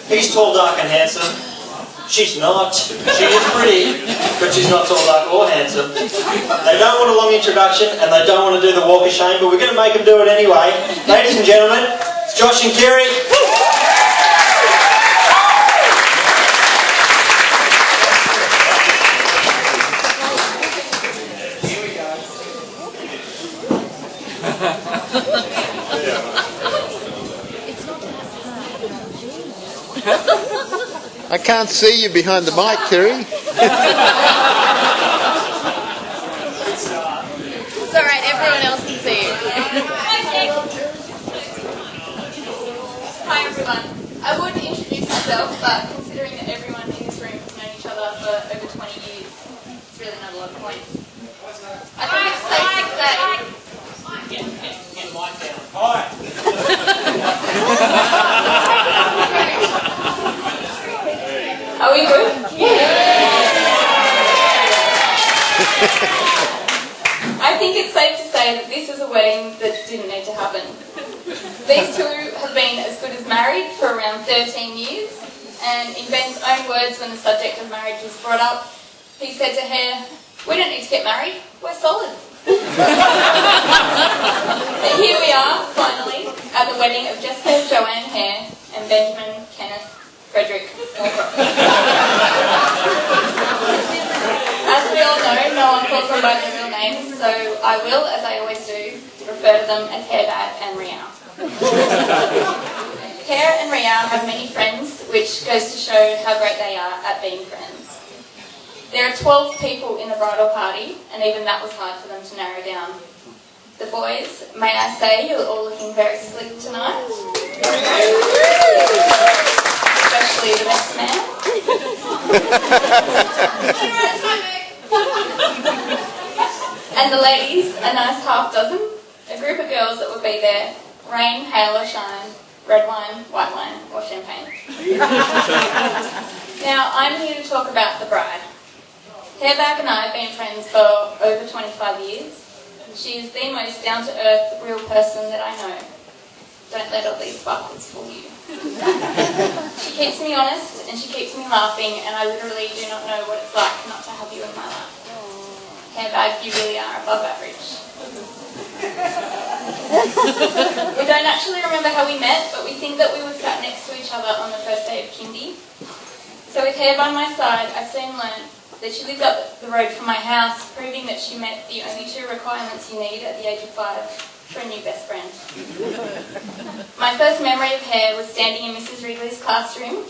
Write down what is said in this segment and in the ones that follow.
He's tall, dark and handsome. She's not. She is pretty, but she's not tall, dark or handsome. They don't want a long introduction and they don't want to do the walk of shame, but we're going to make them do it anyway. Ladies and gentlemen, it's Josh and Kirri. I can't see you behind the mic, Kirri. It's alright, everyone else can see you. Hi everyone. I would introduce myself, but considering that everyone in this room has known each other for over 20 years, it's really not a lot of point. I think it's safe to say... Get mic down. Hi. Are we good? I think it's safe to say that this is a wedding that didn't need to happen. These two have been as good as married for around 13 years, and in Ben's own words when the subject of marriage was brought up, he said to her, "We don't need to get married, we're solid." But here we are, finally, at the wedding of Jessica Joanne Hare and Benjamin Kenneth Frederick Northrop. As we all know, no one calls them by their real names, so I will, as I always do, refer to them as Hare Dad and Riau. Hare and Riau have many friends, which goes to show how great they are at being friends. There are 12 people in the bridal party, and even that was hard for them to narrow down. The boys, may I say, you're all looking very sleek tonight. Especially the best man. And the ladies, a nice half dozen, a group of girls that would be there, rain, hail or shine, red wine, white wine or champagne. Now, I'm here to talk about the bride. Harebag and I have been friends for over 25 years. She is the most down-to-earth, real person that I know. Don't let all these sparkles fool you. She keeps me honest and she keeps me laughing, and I literally do not know what it's like not to have you in my life. Harebag, you really are above average. We don't actually remember how we met, but we think that we were sat next to each other on the first day of kindy. So with Hare by my side, I soon learned that she lived up the road from my house, proving that she met the only two requirements you need at the age of 5 for a new best friend. My first memory of Hare was standing in Mrs. Wrigley's classroom,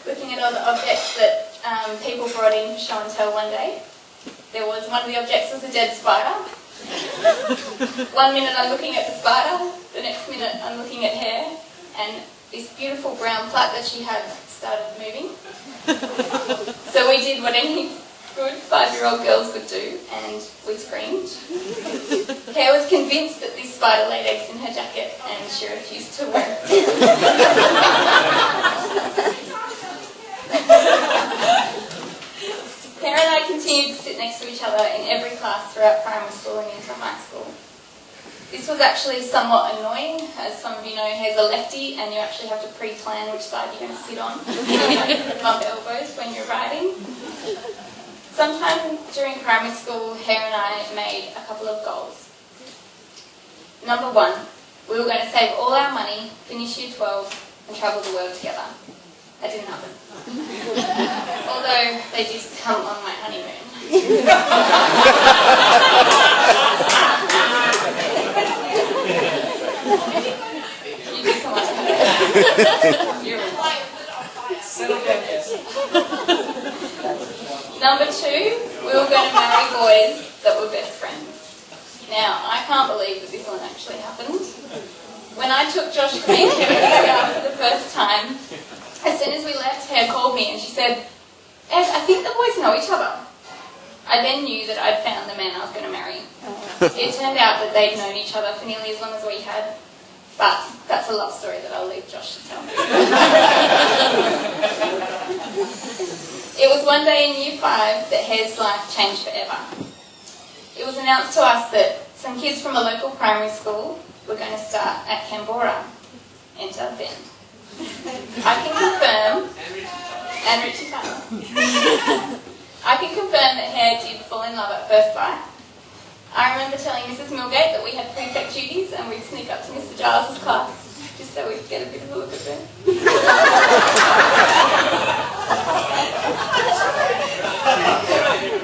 looking at all the objects that people brought in for show and tell one day. There was one of the objects was a dead spider. 1 minute I'm looking at the spider, the next minute I'm looking at Hare, and this beautiful brown plait that she had started moving. So we did what any good 5-year-old girls would do, and we screamed. Hare was convinced that this spider laid eggs in her jacket, and she refused to wear it. Hare and I continued to sit next to each other in every class throughout primary school and into high school. This was actually somewhat annoying, as some of you know, Hare's a lefty, and you actually have to pre-plan which side you're going to sit on. Bump elbows when you're riding. Sometime during primary school, Hare and I made a couple of goals. Number 1, we were going to save all our money, finish year 12, and travel the world together. That didn't happen. Although they did come on my honeymoon. You did come on my honeymoon. You're right. Settle down, Jess. Number 2, we were going to marry boys that were best friends. Now, I can't believe that this one actually happened. When I took Josh to meet Kirri out for the first time, as soon as we left, Hare called me and she said, "Ed, I think the boys know each other." I then knew that I'd found the man I was going to marry. It turned out that they'd known each other for nearly as long as we had, but that's a love story that I'll leave Josh to tell. It was one day in year 5 that Hare's life changed forever. It was announced to us that some kids from a local primary school were going to start at Canberra. Enter Ben. I can confirm and Richie Tyler. I can confirm that Hare did fall in love at first sight. I remember telling Mrs. Milgate that we had prefect duties and we'd sneak up to Mr. Giles' class just so we'd get a bit of a look at Ben.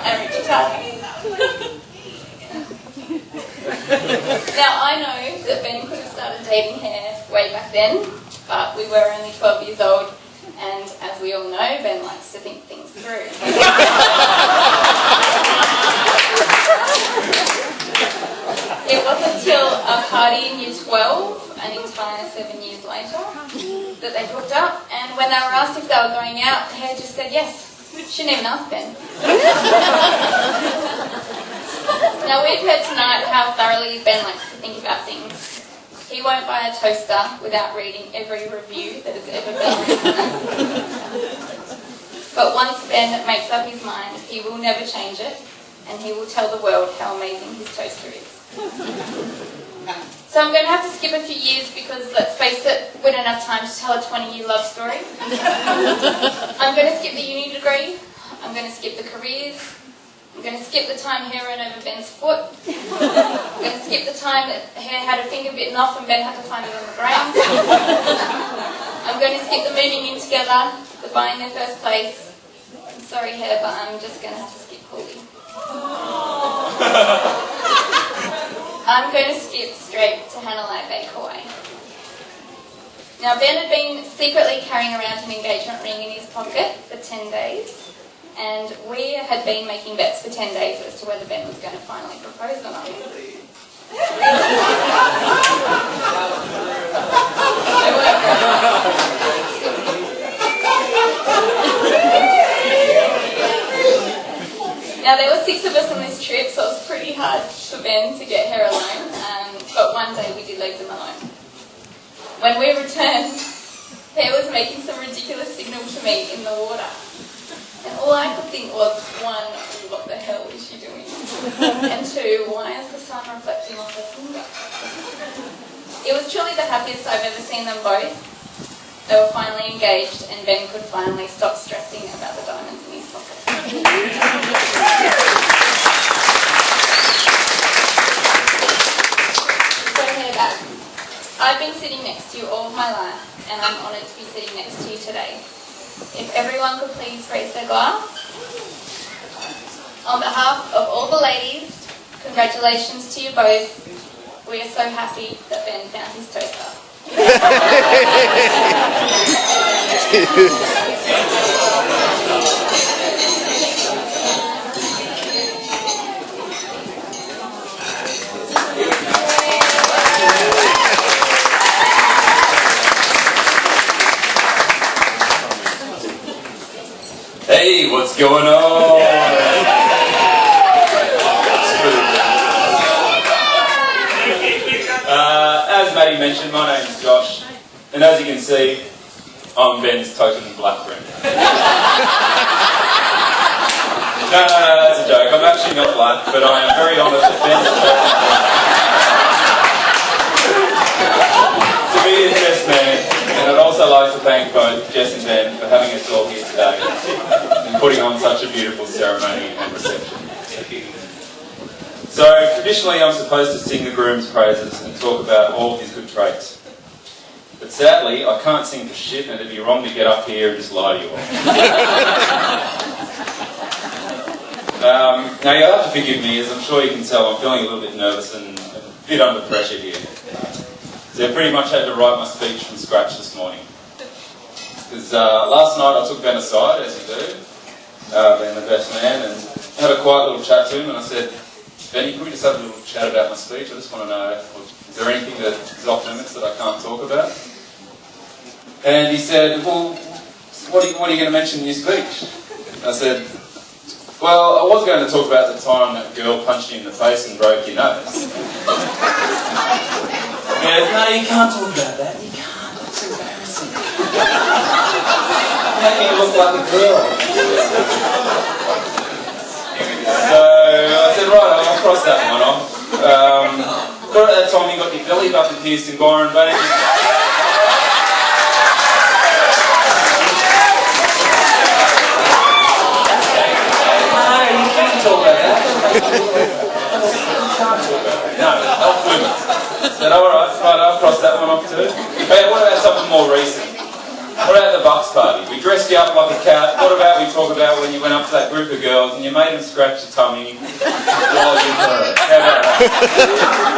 And Richie Tyler. Now, I know that Ben could have started dating Hare way back then, but we were only 12 years old, and as we all know, Ben likes to think things through. It wasn't until a party in Year 12, an entire 7 years later, that they hooked up, and when they were asked if they were going out, Hare just said yes. Shouldn't even ask Ben. Now, we've heard tonight how thoroughly Ben likes to think about things. He won't buy a toaster without reading every review that has ever been written. But once Ben makes up his mind, he will never change it, and he will tell the world how amazing his toaster is. So I'm going to have to skip a few years because, let's face it, we don't have time to tell a 20-year love story. I'm going to skip the uni degree. I'm going to skip the careers. I'm going to skip the time Hare ran over Ben's foot. I'm going to skip the time that Hare had a finger bitten off and Ben had to find it on the ground. I'm going to skip the moving in together, the buying their first place. I'm sorry, Hare, but I'm just going to have to skip Holy. I'm going to skip straight to Hanalei Bay Kauai. Now, Ben had been secretly carrying around an engagement ring in his pocket for 10 days. And we had been making bets for 10 days as to whether Ben was going to finally propose or not. Now, there were 6 of us on this trip, so it was pretty hard for Ben to get Hare alone. But one day we did leave them alone. When we returned, Hare was making some ridiculous signal to me in the water. And all I could think was, 1, what the hell is she doing? And 2, why is the sun reflecting off her finger? It was truly the happiest I've ever seen them both. They were finally engaged, and Ben could finally stop stressing about the diamonds in his pocket. So Hare back. I've been sitting next to you all of my life, and I'm honoured to be sitting next to you today. If everyone could please raise their glass. On behalf of all the ladies, congratulations to you both. We are so happy that Ben found his toaster. Hey, what's going on? As Maddie mentioned, my name is Josh, and as you can see, I'm Ben's token black friend. No, that's a joke. I'm actually not black, but I am very honoured that Ben's to be his best man, and I'd also like to thank both Jess and Ben for having us all here today and putting on such a beautiful ceremony and reception. So, traditionally I'm supposed to sing the groom's praises and talk about all of his good traits. But sadly, I can't sing for shit, and it'd be wrong to get up here and just lie to you all. Now you'll have to forgive me, as I'm sure you can tell I'm feeling a little bit nervous and a bit under pressure here. So I pretty much had to write my speech from scratch this morning. Because last night I took Ben aside, as you do, being the best man, and had a quiet little chat to him, and I said, Benny, can we just have a little chat about my speech? I just want to know, is there anything that is off limits that I can't talk about? And he said, well, what are you going to mention in your speech? I said, well, I was going to talk about the time that girl punched you in the face and broke your nose. He goes, no, you can't talk about that. You can't. That's embarrassing. You make me look like a girl. So I said, right, I'll cross that one off. But at that time you got your belly button pierced in Byron Bay. bucks party. We dressed you up like a cat. What about we talk about when you went up to that group of girls and you made them scratch your tummy while you purred? How about that?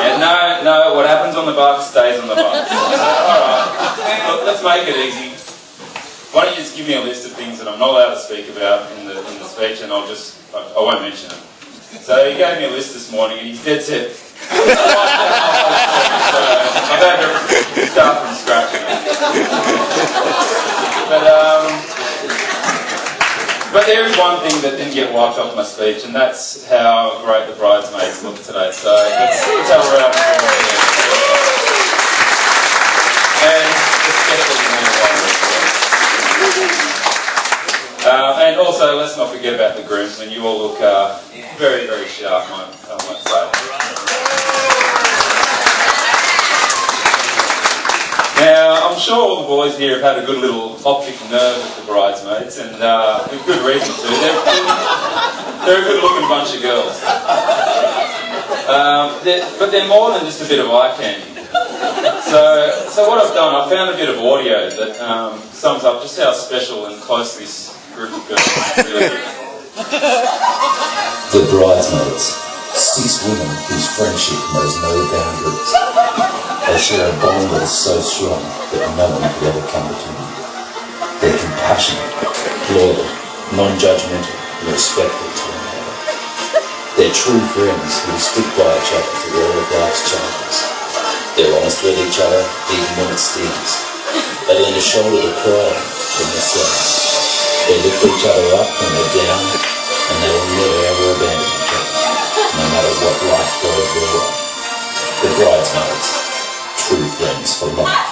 Yeah, no, what happens on the bucks stays on the bucks. Alright, look, let's make it easy. Why don't you just give me a list of things that I'm not allowed to speak about in the speech, and I won't mention it. So he gave me a list this morning and he's dead set. So I've had to start from scratch. But there is one thing that didn't get wiped off my speech, and that's how great the bridesmaids look today. So let's have a round of applause. And especially and also, let's not forget about the groomsmen. You all look very, very sharp, I might say. Now, I'm sure all the boys here have had a good little optic nerve with the bridesmaids, and with good reason too. They're a good-looking bunch of girls. But they're more than just a bit of eye candy. So what I've done, I found a bit of audio that sums up just how special and close this group of girls really is. The bridesmaids, 6 women whose friendship knows no boundaries. They share a bond that is so strong that no one could ever come between them. They're compassionate, loyal, non-judgmental, and respectful to one another. They're true friends who will stick by each other through all of life's challenges. They're honest with each other, even when it stings. They lend a shoulder to cry when they're sad. They lift each other up when they're down, and they will never ever abandon each other, no matter what life throws their way. The bridesmaids, true friends for life.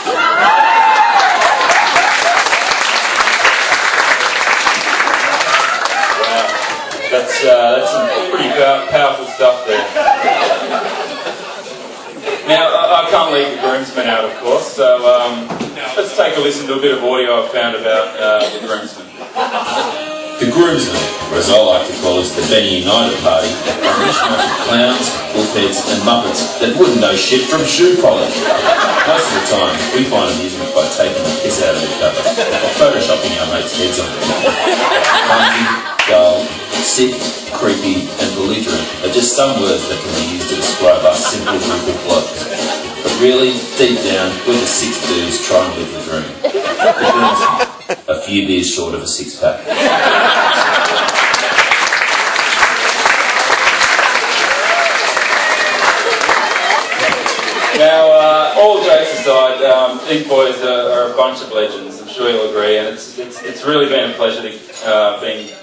Wow, that's some pretty powerful stuff there. Now, I can't leave the groomsmen out, of course, so let's take a listen to a bit of audio I've found about the groomsmen. The groomsmen, or as I like to call it, the Benny United Party, are a mishmash of clowns, bullheads and muppets that wouldn't know shit from shoe polish. Most of the time, we find amusement by taking the piss out of each other, or photoshopping our mates' heads on them. Clumsy, dull, sick, creepy and belligerent are just some words that can be used to describe our simple group of blokes. But really, deep down, we're the 6 dudes trying to live the dream. The groomsmen, a few beers short of a 6-pack. Now, all jokes aside, these boys are a bunch of legends, I'm sure you'll agree, and it's really been a pleasure to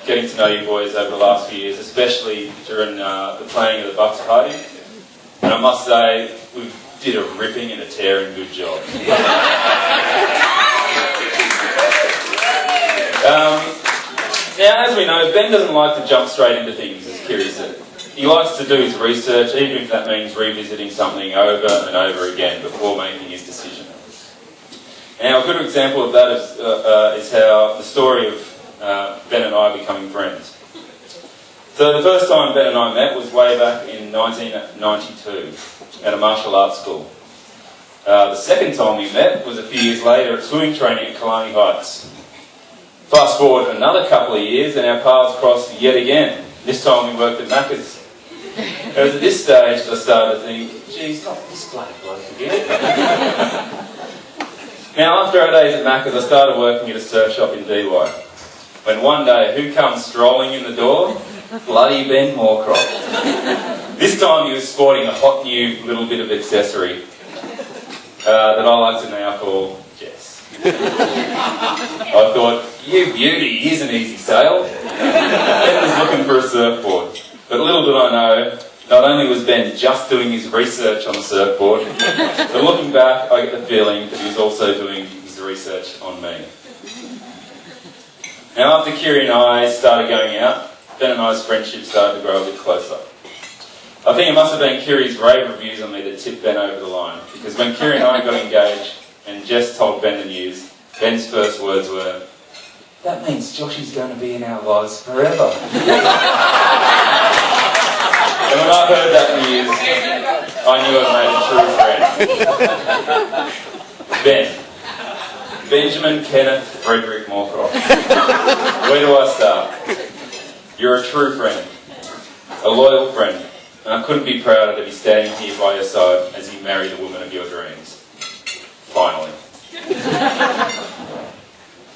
getting to know you boys over the last few years, especially during the planning of the Bucks party. And I must say, we did a ripping and a tearing good job. Now, as we know, Ben doesn't like to jump straight into things, as Kirri said. He likes to do his research, even if that means revisiting something over and over again before making his decision. Now, a good example of that is how the story of Ben and I becoming friends. So the first time Ben and I met was way back in 1992 at a martial arts school. The second time we met was a few years later at swimming training at Kalani Heights. Fast forward another couple of years and our paths crossed yet again. This time we worked at Macca's. It was at this stage that I started to think, geez, not this bloody bloke again. Now, after our days at Macca's, I started working at a surf shop in DY. When one day, who comes strolling in the door? Bloody Ben Moorcroft. This time he was sporting a hot new little bit of accessory that I like to now call Jess. I thought, you beauty, here's an easy sale. Ben was looking for a surfboard. But little did I know, not only was Ben just doing his research on the surfboard, but looking back, I get the feeling that he was also doing his research on me. Now, after Kirri and I started going out, Ben and I's friendship started to grow a bit closer. I think it must have been Kirri's rave reviews on me that tipped Ben over the line, because when Kirri and I got engaged and Jess told Ben the news, Ben's first words were, "That means Joshy's going to be in our lives forever." And when I heard that news, I knew I'd made a true friend. Ben, Benjamin Kenneth Frederick Moorcroft. Where do I start? You're a true friend, a loyal friend, and I couldn't be prouder to be standing here by your side as you marry the woman of your dreams. Finally.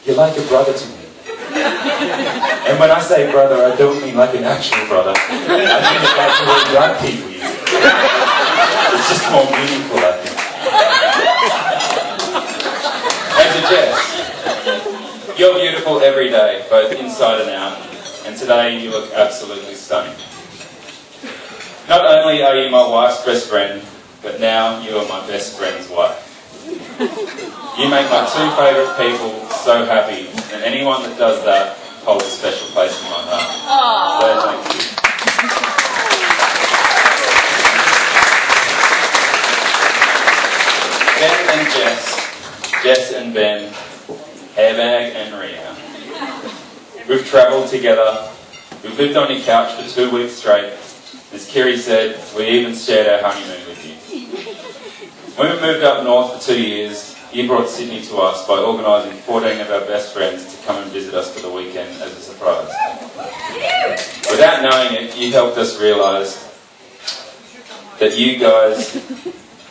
You're like a brother to me. And when I say brother, I don't mean like an actual brother. I mean like the way young people use it. It's just more meaningful, I think. And to Jess, you're beautiful every day, both inside and out, and today you look absolutely stunning. Not only are you my wife's best friend, but now you are my best friend's wife. You make my two favourite people so happy, and anyone that does that holds a special place in my heart. So thank you. Ben and Jess and Ben, Hairbag and Ria. We've travelled together, we've lived on your couch for 2 weeks straight. As Kirri said, we even shared our honeymoon with you. When we moved up north for 2 years, you brought Sydney to us by organising 14 of our best friends to come and visit us for the weekend as a surprise. Without knowing it, you helped us realise that you guys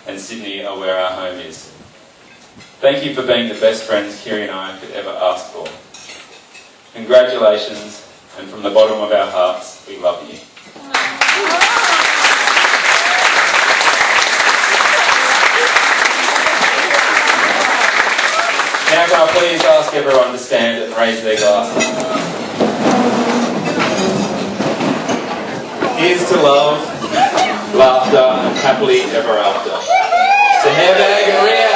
and Sydney are where our home is. Thank you for being the best friends Kirri and I could ever ask for. Congratulations, and from the bottom of our hearts, we love you. Now can I please ask everyone to stand and raise their glasses. Here's to love, laughter, and happily ever after. To Hairbag and Ria.